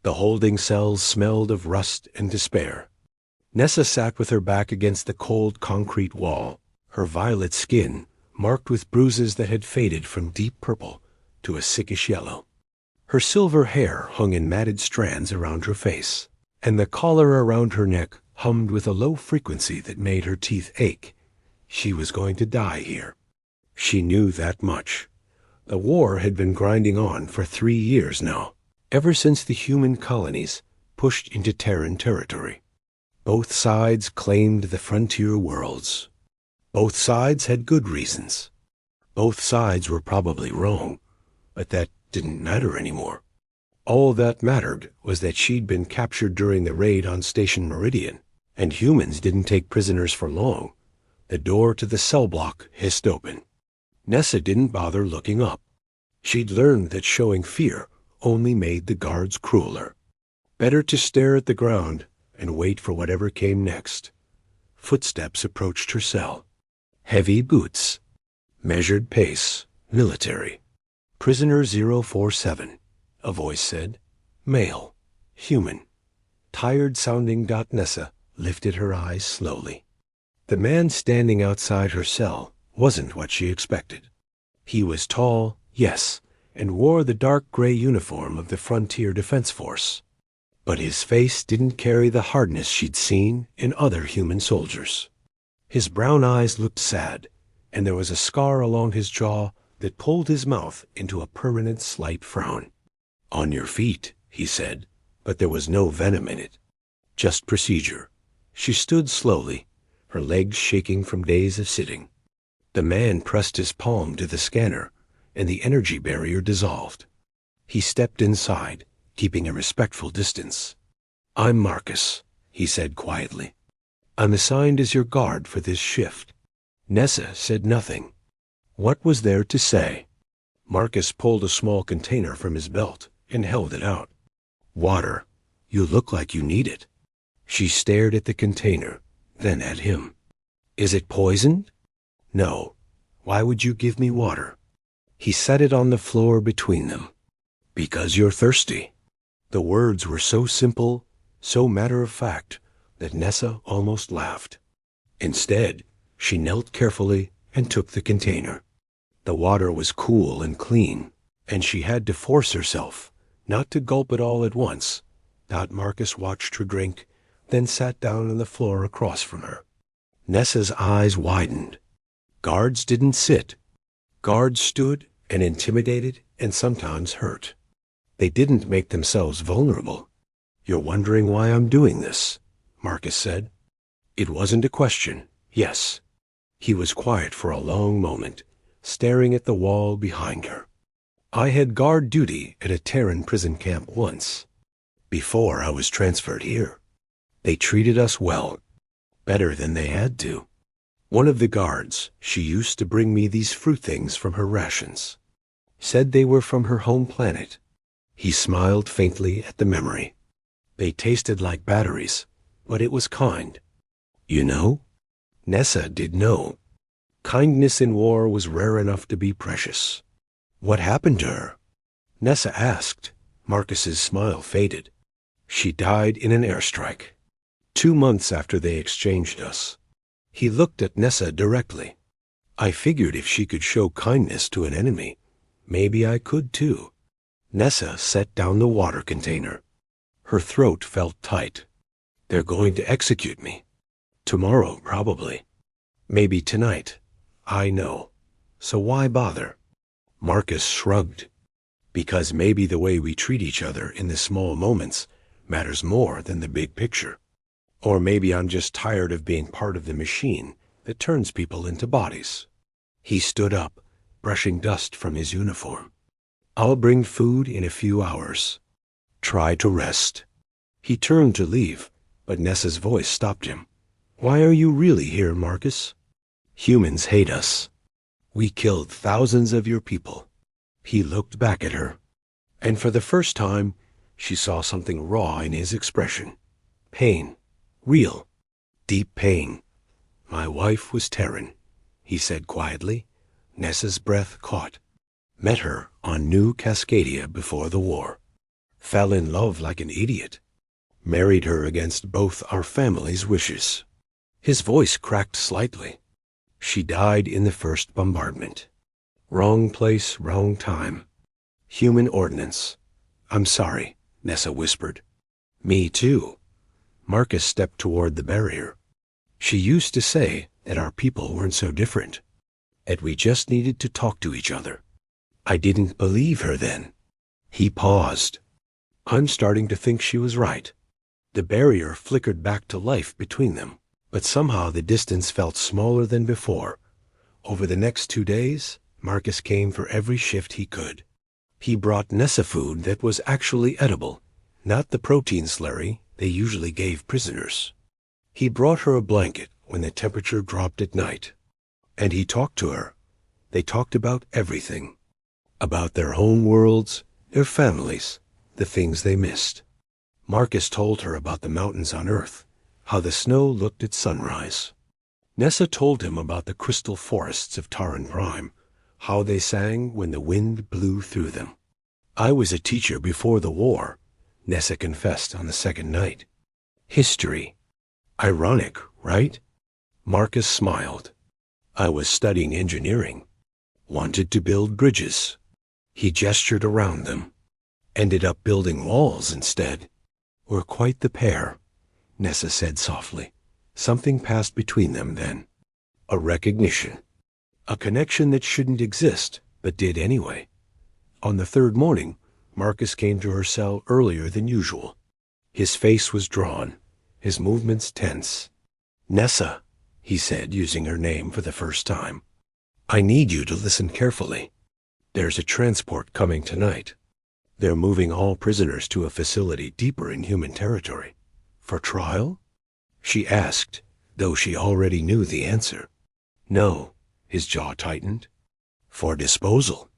The holding cells smelled of rust and despair. Nessa sat with her back against the cold concrete wall, her violet skin marked with bruises that had faded from deep purple to a sickish yellow. Her silver hair hung in matted strands around her face, and the collar around her neck hummed with a low frequency that made her teeth ache. She was going to die here. She knew that much. The war had been grinding on for 3 years now, ever since the human colonies pushed into Terran territory. Both sides claimed the frontier worlds. Both sides had good reasons. Both sides were probably wrong, but that didn't matter anymore. All that mattered was that she'd been captured during the raid on Station Meridian, and humans didn't take prisoners for long. The door to the cell block hissed open. Nessa didn't bother looking up. She'd learned that showing fear only made the guards crueler. Better to stare at the ground and wait for whatever came next. Footsteps approached her cell. Heavy boots. Measured pace. Military. Prisoner 047, a voice said. Male. Human. Tired-sounding Nessa lifted her eyes slowly. The man standing outside her cell wasn't what she expected. He was tall, yes, and wore the dark gray uniform of the Frontier Defense Force. But his face didn't carry the hardness she'd seen in other human soldiers. His brown eyes looked sad, and there was a scar along his jaw that pulled his mouth into a permanent slight frown. "On your feet," he said, but there was no venom in it. Just procedure. She stood slowly, her legs shaking from days of sitting. The man pressed his palm to the scanner, and the energy barrier dissolved. He stepped inside, keeping a respectful distance. "I'm Marcus," he said quietly. "I'm assigned as your guard for this shift." Nessa said nothing. What was there to say? Marcus pulled a small container from his belt and held it out. "Water. You look like you need it." She stared at the container, then at him. "Is it poisoned?" "No. Why would you give me water?" He set it on the floor between them. "Because you're thirsty." The words were so simple, so matter-of-fact, that Nessa almost laughed. Instead, she knelt carefully and took the container. The water was cool and clean, and she had to force herself not to gulp it all at once. Marcus watched her drink, then sat down on the floor across from her. Nessa's eyes widened. Guards didn't sit. Guards stood and intimidated and sometimes hurt. They didn't make themselves vulnerable. "You're wondering why I'm doing this," Marcus said. It wasn't a question. Yes. He was quiet for a long moment, staring at the wall behind her. "I had guard duty at a Terran prison camp once, before I was transferred here. They treated us well, better than they had to. One of the guards, she used to bring me these fruit things from her rations. Said they were from her home planet." He smiled faintly at the memory. "They tasted like batteries, but it was kind. You know?" Nessa did know. Kindness in war was rare enough to be precious. "What happened to her?" Nessa asked. Marcus's smile faded. "She died in an airstrike. 2 months after they exchanged us." He looked at Nessa directly. "I figured if she could show kindness to an enemy, maybe I could too." Nessa set down the water container. Her throat felt tight. "They're going to execute me. Tomorrow, probably. Maybe tonight. I know. So why bother?" Marcus shrugged. "Because maybe the way we treat each other in the small moments matters more than the big picture. Or maybe I'm just tired of being part of the machine that turns people into bodies." He stood up, brushing dust from his uniform. "I'll bring food in a few hours. Try to rest." He turned to leave, but Nessa's voice stopped him. "Why are you really here, Marcus?" "Humans hate us. We killed thousands of your people." He looked back at her, and for the first time, she saw something raw in his expression. Pain. Real. Deep pain. "My wife was Terran," he said quietly. Nessa's breath caught. "Met her on New Cascadia before the war. Fell in love like an idiot. Married her against both our family's wishes. His voice cracked slightly. She died in the first bombardment. Wrong place, wrong time. Human ordinance. I'm sorry, Nessa whispered. Me too. Marcus stepped toward the barrier. She used to say that our people weren't so different, that we just needed to talk to each other. I didn't believe her then. He paused. I'm starting to think she was right. The barrier flickered back to life between them, but somehow the distance felt smaller than before. Over the next 2 days, Marcus came for every shift he could. He brought Nessa food that was actually edible, not the protein slurry they usually gave prisoners. He brought her a blanket when the temperature dropped at night. And he talked to her. They talked about everything. About their home worlds, their families, the things they missed. Marcus told her about the mountains on Earth, how the snow looked at sunrise. Nessa told him about the crystal forests of Taran Prime, how they sang when the wind blew through them. I was a teacher before the war, Nessa confessed on the second night. History. Ironic, right? Marcus smiled. I was studying engineering. Wanted to build bridges. He gestured around them. Ended up building walls instead. We're quite the pair, Nessa said softly. Something passed between them then. A recognition. A connection that shouldn't exist, but did anyway. On the third morning, Marcus came to her cell earlier than usual. His face was drawn, his movements tense. Nessa, he said, using her name for the first time. I need you to listen carefully. There's a transport coming tonight. They're moving all prisoners to a facility deeper in human territory. For trial? She asked, though she already knew the answer. No, his jaw tightened. For disposal.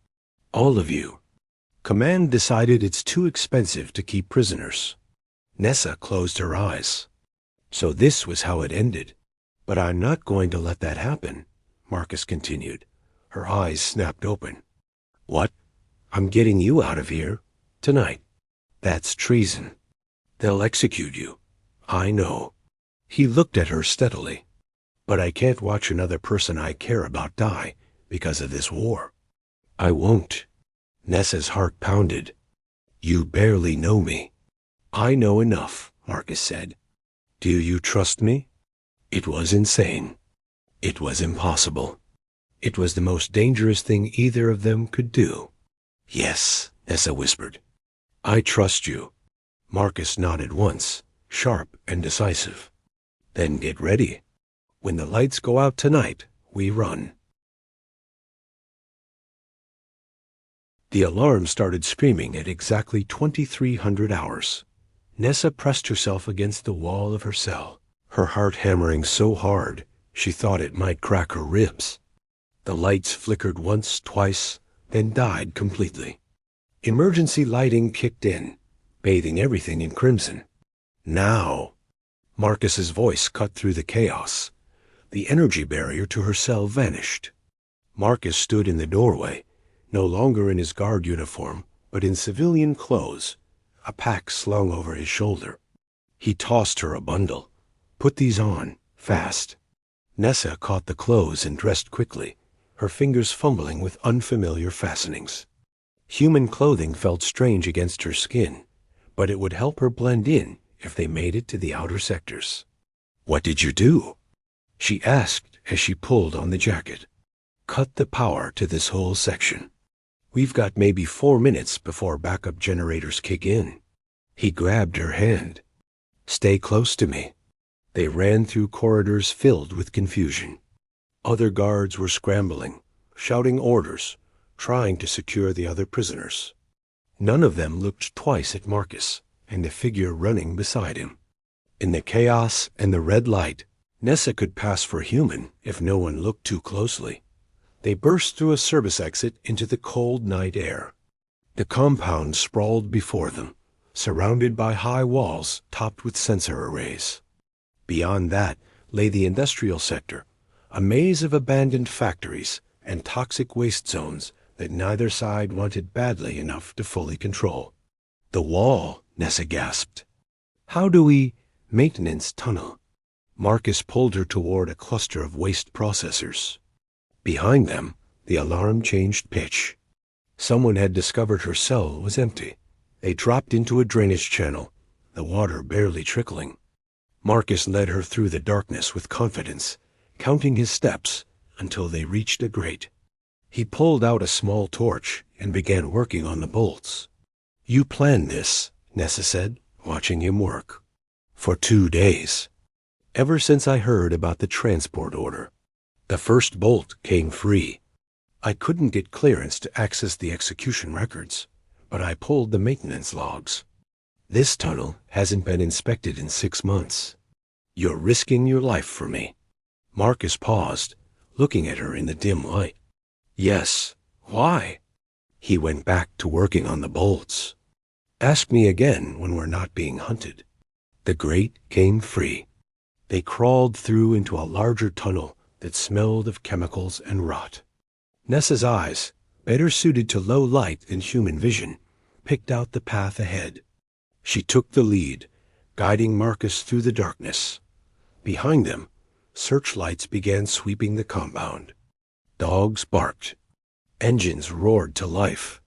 All of you. Command decided it's too expensive to keep prisoners. Nessa closed her eyes. So this was how it ended. But I'm not going to let that happen, Marcus continued. Her eyes snapped open. What? I'm getting you out of here. Tonight. That's treason. They'll execute you. I know. He looked at her steadily. But I can't watch another person I care about die because of this war. I won't. Nessa's heart pounded. You barely know me. I know enough, Marcus said. Do you trust me? It was insane. It was impossible. It was the most dangerous thing either of them could do. Yes, Nessa whispered. I trust you. Marcus nodded once, sharp and decisive. Then get ready. When the lights go out tonight, we run. The alarm started screaming at exactly 2300 hours. Nessa pressed herself against the wall of her cell, her heart hammering so hard she thought it might crack her ribs. The lights flickered once, twice, then died completely. Emergency lighting kicked in, bathing everything in crimson. Now! Marcus's voice cut through the chaos. The energy barrier to her cell vanished. Marcus stood in the doorway, no longer in his guard uniform, but in civilian clothes, a pack slung over his shoulder. He tossed her a bundle. Put these on, fast. Nessa caught the clothes and dressed quickly, her fingers fumbling with unfamiliar fastenings. Human clothing felt strange against her skin, but it would help her blend in if they made it to the outer sectors. What did you do? She asked as she pulled on the jacket. Cut the power to this whole section. We've got maybe 4 minutes before backup generators kick in. He grabbed her hand. Stay close to me. They ran through corridors filled with confusion. Other guards were scrambling, shouting orders, trying to secure the other prisoners. None of them looked twice at Marcus and the figure running beside him. In the chaos and the red light, Nessa could pass for human if no one looked too closely. They burst through a service exit into the cold night air. The compound sprawled before them, surrounded by high walls topped with sensor arrays. Beyond that lay the industrial sector, a maze of abandoned factories and toxic waste zones that neither side wanted badly enough to fully control. The wall, Nessa gasped. How do we— Maintenance tunnel. Marcus pulled her toward a cluster of waste processors. Behind them, the alarm changed pitch. Someone had discovered her cell was empty. They dropped into a drainage channel, the water barely trickling. Marcus led her through the darkness with confidence, counting his steps until they reached a grate. He pulled out a small torch and began working on the bolts. You planned this, Nessa said, watching him work. For 2 days. Ever since I heard about the transport order. The first bolt came free. I couldn't get clearance to access the execution records, but I pulled the maintenance logs. This tunnel hasn't been inspected in 6 months. You're risking your life for me. Marcus paused, looking at her in the dim light. Yes. Why? He went back to working on the bolts. Ask me again when we're not being hunted. The grate came free. They crawled through into a larger tunnel that smelled of chemicals and rot. Nessa's eyes, better suited to low light than human vision, picked out the path ahead. She took the lead, guiding Marcus through the darkness. Behind them, searchlights began sweeping the compound. Dogs barked. Engines roared to life.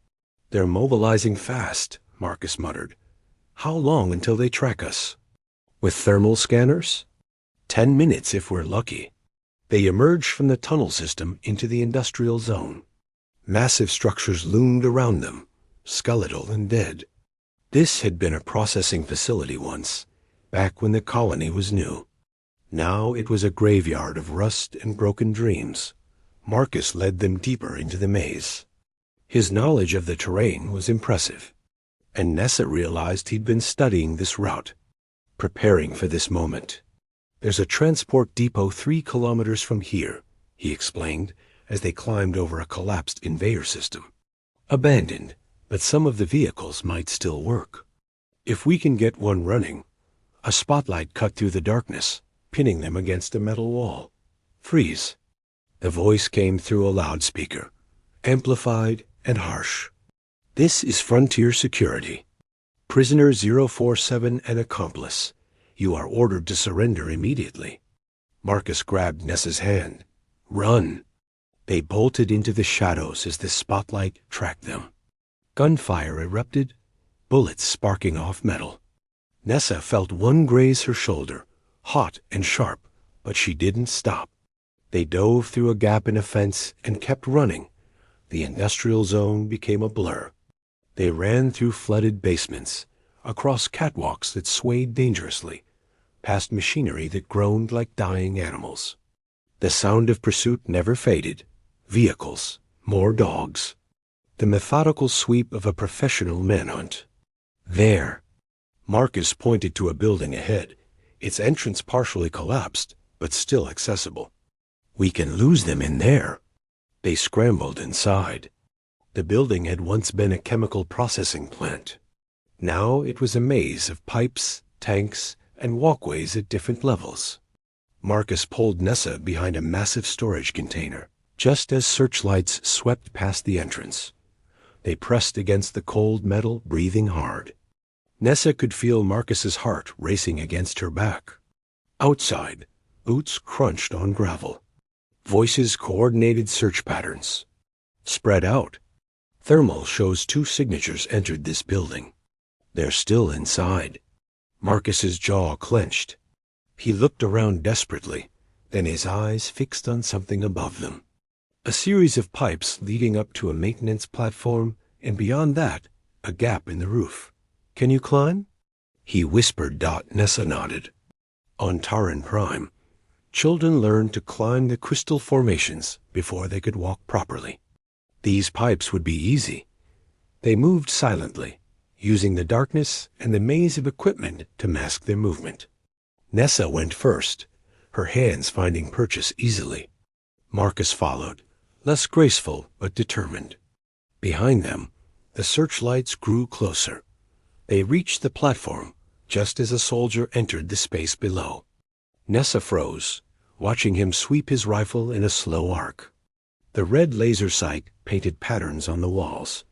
They're mobilizing fast, Marcus muttered. How long until they track us? With thermal scanners? 10 minutes if we're lucky. They emerged from the tunnel system into the industrial zone. Massive structures loomed around them, skeletal and dead. This had been a processing facility once, back when the colony was new. Now it was a graveyard of rust and broken dreams. Marcus led them deeper into the maze. His knowledge of the terrain was impressive, and Nessa realized he'd been studying this route, preparing for this moment. There's a transport depot 3 kilometers from here, he explained as they climbed over a collapsed conveyor system. Abandoned, but some of the vehicles might still work. If we can get one running, a spotlight cut through the darkness, pinning them against a metal wall. Freeze. The voice came through a loudspeaker, amplified and harsh. This is Frontier Security. Prisoner 047 and accomplice. You are ordered to surrender immediately. Marcus grabbed Nessa's hand. Run. They bolted into the shadows as the spotlight tracked them. Gunfire erupted, bullets sparking off metal. Nessa felt one graze her shoulder, hot and sharp, but she didn't stop. They dove through a gap in a fence and kept running. The industrial zone became a blur. They ran through flooded basements, across catwalks that swayed dangerously, past machinery that groaned like dying animals. The sound of pursuit never faded. Vehicles, more dogs. The methodical sweep of a professional manhunt. There. Marcus pointed to a building ahead, its entrance partially collapsed, but still accessible. We can lose them in there. They scrambled inside. The building had once been a chemical processing plant. Now it was a maze of pipes, tanks, and walkways at different levels. Marcus pulled Nessa behind a massive storage container, just as searchlights swept past the entrance. They pressed against the cold metal, breathing hard. Nessa could feel Marcus's heart racing against her back. Outside, boots crunched on gravel. Voices coordinated search patterns. Spread out. Thermal shows 2 signatures entered this building. They're still inside. Marcus's jaw clenched. He looked around desperately, then his eyes fixed on something above them. A series of pipes leading up to a maintenance platform, and beyond that, a gap in the roof. Can you climb? He whispered. Nessa nodded. On Taran Prime, children learned to climb the crystal formations before they could walk properly. These pipes would be easy. They moved silently, using the darkness and the maze of equipment to mask their movement. Nessa went first, her hands finding purchase easily. Marcus followed, less graceful but determined. Behind them, the searchlights grew closer. They reached the platform just as a soldier entered the space below. Nessa froze, watching him sweep his rifle in a slow arc. The red laser sight painted patterns on the walls.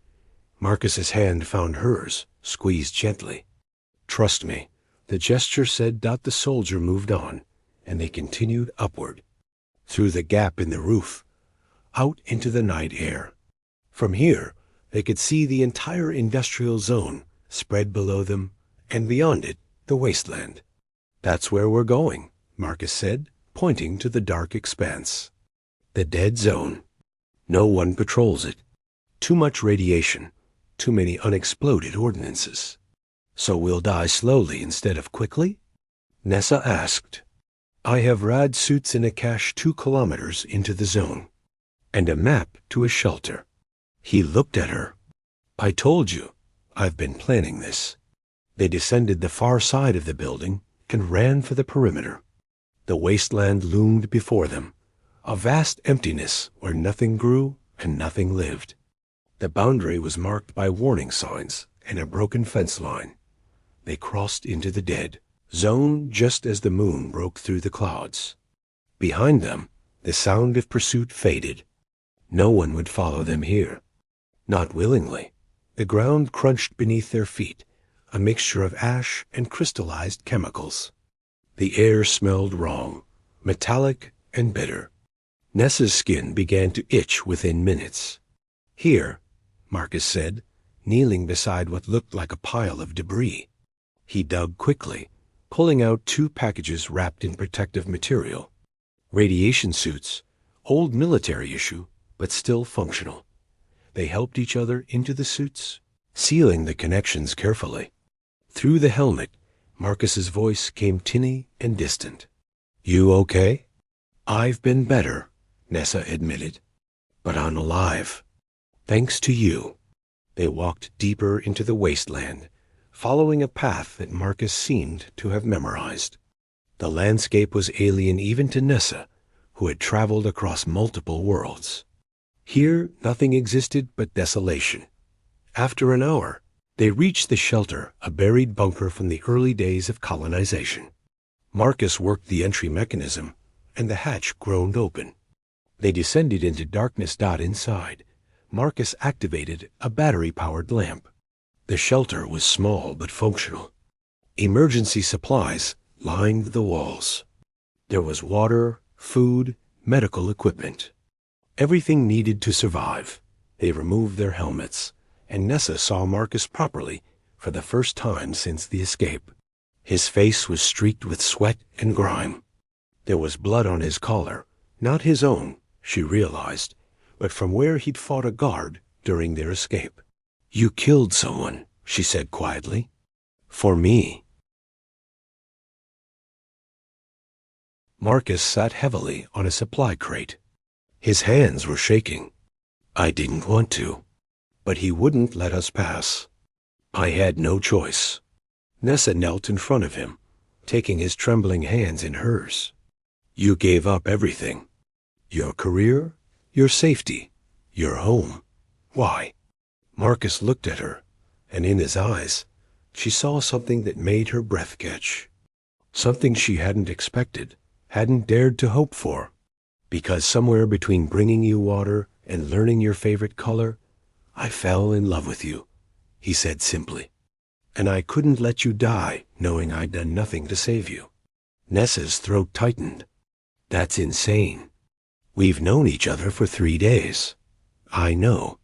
Marcus's hand found hers, Squeeze gently. Trust me, the gesture said. The soldier moved on, and they continued upward, through the gap in the roof, out into the night air. From here, they could see the entire industrial zone spread below them, and beyond it, the wasteland. That's where we're going, Marcus said, pointing to the dark expanse. The dead zone. No one patrols it. Too much radiation, too many unexploded ordnances. So we'll die slowly instead of quickly? Nessa asked. I have rad suits in a cache 2 kilometers into the zone, and a map to a shelter. He looked at her. I told you, I've been planning this. They descended the far side of the building and ran for the perimeter. The wasteland loomed before them, a vast emptiness where nothing grew and nothing lived. The boundary was marked by warning signs and a broken fence line. They crossed into the dead zone just as the moon broke through the clouds. Behind them, the sound of pursuit faded. No one would follow them here. Not willingly. The ground crunched beneath their feet, a mixture of ash and crystallized chemicals. The air smelled wrong, metallic and bitter. Nessa's skin began to itch within minutes. Here, Marcus said, kneeling beside what looked like a pile of debris. He dug quickly, pulling out 2 packages wrapped in protective material. Radiation suits, old military issue, but still functional. They helped each other into the suits, sealing the connections carefully. Through the helmet, Marcus's voice came tinny and distant. You okay? I've been better, Nessa admitted. But I'm alive. Thanks to you. They walked deeper into the wasteland, following a path that Marcus seemed to have memorized. The landscape was alien even to Nessa, who had traveled across multiple worlds. Here, nothing existed but desolation. After an hour, they reached the shelter, a buried bunker from the early days of colonization. Marcus worked the entry mechanism, and the hatch groaned open. They descended into darkness. Inside, Marcus activated a battery-powered lamp. The shelter was small but functional. Emergency supplies lined the walls. There was water, food, medical equipment. Everything needed to survive. They removed their helmets, and Nessa saw Marcus properly for the first time since the escape. His face was streaked with sweat and grime. There was blood on his collar, not his own, she realized, but from where he'd fought a guard during their escape. You killed someone, she said quietly. For me. Marcus sat heavily on a supply crate. His hands were shaking. I didn't want to, but he wouldn't let us pass. I had no choice. Nessa knelt in front of him, taking his trembling hands in hers. You gave up everything. Your career, your safety, your home. Why? Marcus looked at her, and in his eyes, she saw something that made her breath catch. Something she hadn't expected, hadn't dared to hope for. Because somewhere between bringing you water and learning your favorite color, I fell in love with you, he said simply. And I couldn't let you die knowing I'd done nothing to save you. Nessa's throat tightened. That's insane. We've known each other for 3 days. I know.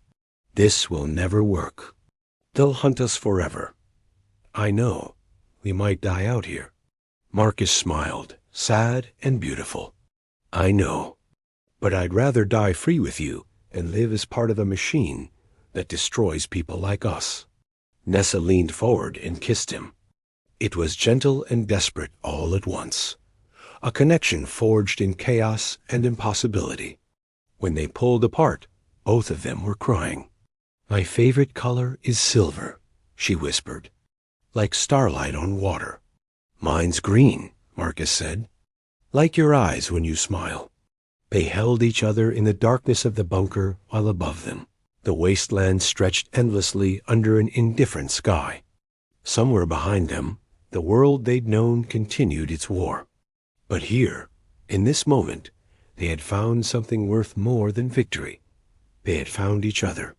This will never work. They'll hunt us forever. I know. We might die out here. Marcus smiled, sad and beautiful. I know. But I'd rather die free with you and live as part of a machine that destroys people like us. Nessa leaned forward and kissed him. It was gentle and desperate all at once. A connection forged in chaos and impossibility. When they pulled apart, both of them were crying. My favorite color is silver, she whispered, like starlight on water. Mine's green, Marcus said, like your eyes when you smile. They held each other in the darkness of the bunker while above them. The wasteland stretched endlessly under an indifferent sky. Somewhere behind them, the world they'd known continued its war. But here, in this moment, they had found something worth more than victory. They had found each other.